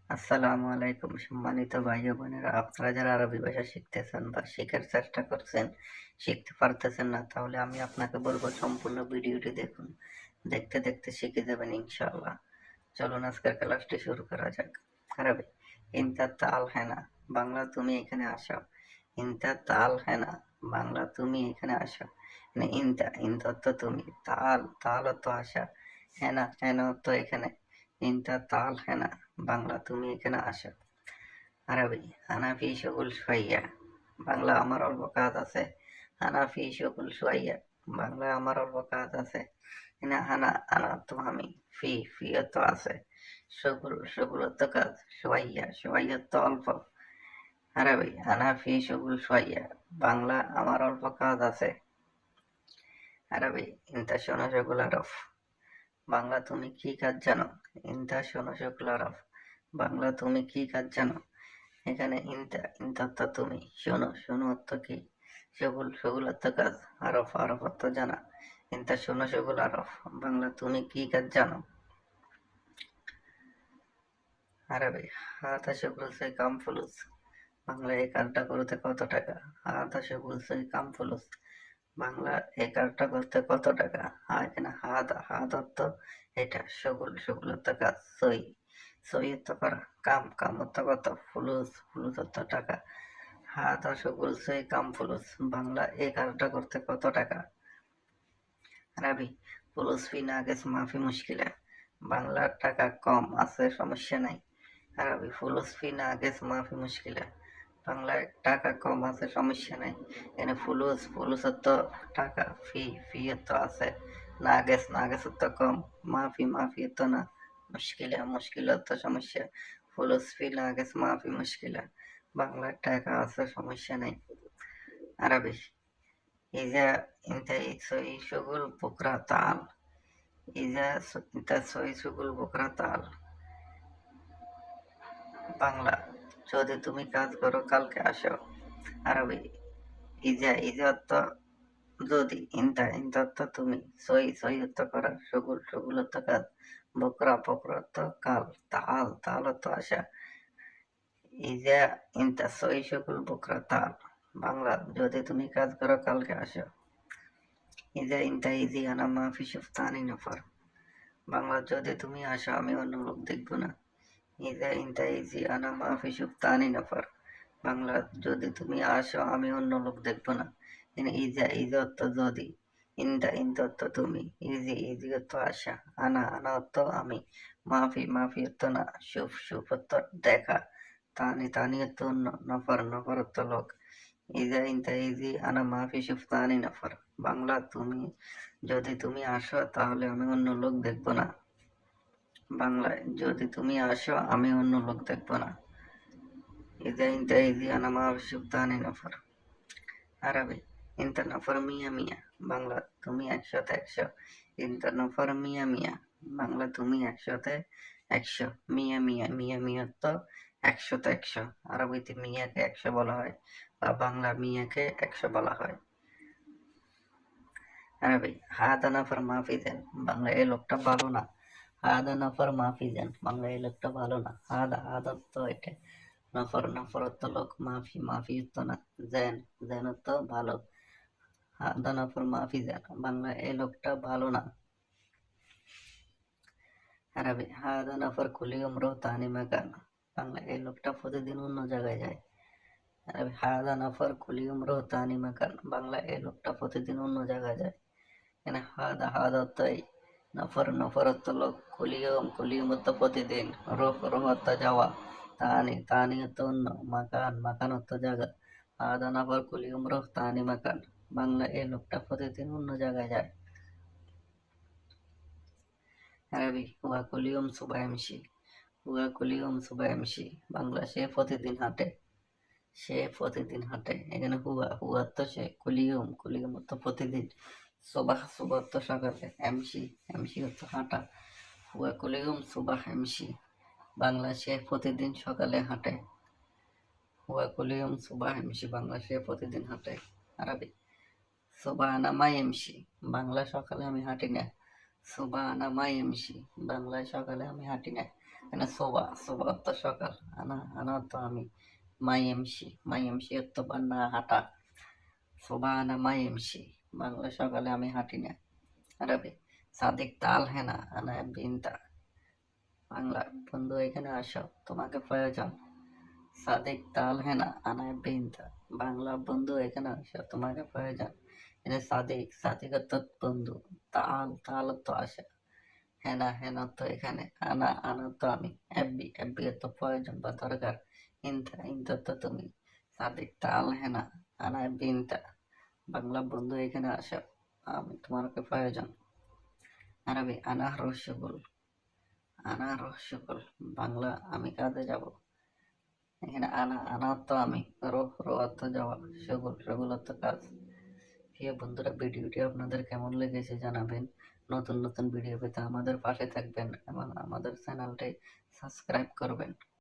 আসসালামু আলাইকুম সম্মানিত ভাই ও বোনেরা, আপনারা যারা আরবি ভাষা শিখতেছেন বা শেখার চেষ্টা করছেন, শিখতে পারতেছেন না, তাহলে আমি আপনাকে বলবো সম্পূর্ণ ভিডিওটি দেখুন। দেখতে দেখতে শিখে যাবেন ইনশাআল্লাহ। চলুন আজকের ক্লাসটি শুরু করা যাক। আরবি ইনতা তাল হেনা, বাংলা তুমি এখানে আসো। ইনতা তাল হেনা, বাংলা তুমি এখানে আসো। মানে ইনতা ইনতা অর্থ তুমি, তাল তাল অর্থ আসা, হেনা হেনা অর্থ এখানে। ইনতা তাল হেনা, বাংলা তুমি এখানে আসো। আরবি হানাফি সগুল সোয়াইয়া, বাংলা আমার অল্প কাজ আছে। হানাফি সগুল সোয়াইয়া, বাংলা আমার অল্প কাজ আছে। এখানে হানা আনা তো আমি, ফি ফি তো আছে, সগুল সগুল তো কাজ, সোয়াইয়া সোয়াইয়া তো অল্প। আরবি হানাফি সগুল সোয়াইয়া, বাংলা আমার অল্প কাজ আছে। আরবি ইনতা শোনো সগুল আরফ, বাংলা তুমি কি কাজ জানো। ইনতা শোনো সগুল আরফ, বাংলা তুমি কি কাজ জানো। এখানে ইনতা ইনতা অর্থ তুমি, শোনো শোনো অর্থ কি, সগুল সগুল অর্থ কাজ, আরফ আরফ অর্থ জানা। ইনতা শোনো সগুল আরফ, বাংলা তুমি কি কাজ জানো। আরবি হাতা সগুল সে কাম ফুলুস, বাংলা এই কাজটা করতে কত টাকা। হাতা সগুল সে কাম ফুলুস, বাংলা এই কাজটা করতে কত টাকা। এখানে হাত অর্থ এটা, সগুল সগুল অর্থ কাজ, সই সই অর্থ করা, কাম কাম অর্থ কত, ফুলুস ফুলুস অর্থ টাকা। হাদা সগুল সে কাম ফুলুস, বাংলা এই কাজটা করতে কত টাকা। আরবি ফুলুস ফি নাগেস মাফি মুশকিলা, বাংলা টাকা কম আছে সমস্যা নাই। আরবি ফুলুস ফি নাগেস মাফি মুশকিলা, বাংলায় টাকা কম আছে সমস্যা নাই। এখানে ফুলুস ফুলুস অর্থ টাকা, ফি ফি অর্থ আছে, নাগেস নাগেস অর্থ কম, মাফি মাফি অর্থ না, মুশকিলা মুশকিল অর্থ সমস্যা। ফুলুস ফি নাগেস মাফি মুশকিলা, বাংলায় টাকা আছে সমস্যা নাই। আরবি ইজা ইনতাই সই সুগুল বুকরা তাল, ইজা ইনতা সই সুগুল বুকরা তাল, বাংলা যদি তুমি কাজ করো কালকে আসো। আরবি ইজা ইজা অর্থ যদি, ইনতা ইনতা অর্থ তুমি, সই সই অর্থ করা, সুগুল সুগুল অর্থ কাজ, বকরা বকরা অর্থ কাল, তাল তাল অর্থ আসা। ইজা ইনতা সই সুগুল বুকরা তাল, বাংলা যদি তুমি কাজ করো কালকে আসো। ইজা ইনতা ইজি আনা মাফি সুফতানি নফর, বাংলা যদি তুমি আসো আমি অন্য লোক দেখব না। ইজা ইনতা ইজি আনা মাফি সুফতানি নফর, বাংলা যদি তুমি আসো আমি অন্য লোক দেখব না। এখানে ইজা ইজা অর্থ যদি, ইনতা ইনতা অর্থ তুমি, ইজি ইজি অর্থ আসা, আনা আনা অর্থ আমি, মাফি মাফি অর্থ না, সুফ সুফ অর্থ দেখা, তানি তানি অর্থ অন্য, নফর নফর অর্থ লোক। ইজা ইনতা ইজি আনা মাফি সুফতানি নফর, বাংলা তুমি যদি তুমি আসো তাহলে আমি অন্য লোক দেখব না। বাংলায় যদি তুমি আসো আমি অন্য লোক দেখব না। ইজা ইনতা ইজি আনা মাফি সুফতানি নফর। আরবি ইনতা নফর মিয়া মিয়া, বাংলা তুমি একশোতে একশো। ইনতা নফর মিয়া মিয়া, বাংলা তুমি একশোতে একশো। মিয়া মিয়া মিয়া মিয়া তো একশোতে একশো, আরবিতে মিয়াকে একশো বলা হয় বা বাংলা মিয়াকে একশো বলা হয়। আরবি হাদা নফর মাফিজেন, বাংলা এই লোকটা ভালো না। হাদা নফর মাফিজেন, বাংলা এই লোকটা ভালো না। হাদা হাদা তো এটা, নফর নফর তো লোক, মাফি মাফি তো না, জেন জেন তো ভালো। হাদা নফর মাফিজেন, বাংলা এই লোকটা ভালো না। আরবি হাদা নফর কুলি উমর তানি মাকান, বাংলা এই লোকটা প্রতিদিন অন্য জায়গায় যায়। আরবি হাদা নফর কুলি উমর তানি মাকান, বাংলা এই লোকটা প্রতিদিন অন্য জায়গায় যায়। এখানে হাদা হাদা অর্থ এই, নফর নফর অর্থ লোক, কুলিয়ম কুলিয়ম অর্থ প্রতিদিন, রোহ রোহ অর্থ যাওয়া, তানি তানি অর্থ অন্য, মাকান মাকান অর্থ জায়গা। হাদা নফর কুলিয়ম রোহ তানি মাকান, বাংলা এই লোকটা প্রতিদিন অন্য জায়গায় যায়। আরবি হুয়া কুলিয়ম সুবাহ এমসি, হুয়া কুলিয়ম সুবাহ এমসি, বাংলা সে প্রতিদিন হাঁটে, সে প্রতিদিন হাঁটে। এখানে হুয়া হুয়া তো সে, কুলিয়ম কুলিয়ম অর্থ প্রতিদিন, সুবাহ সুবাহ অর্থ সকালে, এমসি এমসি অর্থ হাঁটা। হুয়া কুলিয়ম সুবাহ এমসি, বাংলা সে প্রতিদিন সকালে হাঁটে। হুয়া কুলিয়ম সুবাহ এমসি, বাংলা সে প্রতিদিন হাঁটে। আরবি সুবাহ আনা মাই এমসি, বাংলা সকালে আমি হাঁটি না। সুবাহ আনা মাই এমসি, বাংলায় সকালে আমি হাঁটি না। এখানে সোবা, সোবা অর্থ সকাল, আনা, আনা অর্থ আমি, মাই এমসি অর্থ বান্না হাঁটা, সোবা আনা মাই এমসি, বাংলা সকালে আমি হাঁটি না। আরবি সাদিক তাল হেনা আনা বিনতা, বাংলা বন্ধু এখানে আসো তোমাকে প্রয়োজন। সাদিক তাল হেনা আনা বিনতা, বাংলা বন্ধু এখানে আসো তোমাকে প্রয়োজন। এখানে সাদিক, সাদিক অর্থ বন্ধু, তাল, তাল অর্থ আসা, হেনা, হেনা অর্থ এখানে, আনা, আনা অর্থ আমি, এব্বি, এব্বি অর্থ প্রয়োজন বা দরকার, ইনতা, ইনতা অর্থ তুমি। সাদিক তাল হেনা আনা বিনতা, বাংলা বন্ধু এখানে আসো আমি তোমাকে প্রয়োজন। আরবি আনা রসুল, আনা রসুল, বাংলা আমি কাজে যাব। এখানে আনা, আনা অর্থ আমি, রোহ, রোহ অর্থ যাওয়া, সগুল, সগুল অর্থ কাজ। প্রিয় বন্ধুরা, ভিডিওটি আপনাদের কেমন লেগেছে জানাবেন। নতুন নতুন ভিডিও পেতে আমাদের পাশে থাকবেন এবং আমাদের চ্যানেলটি সাবস্ক্রাইব করবেন।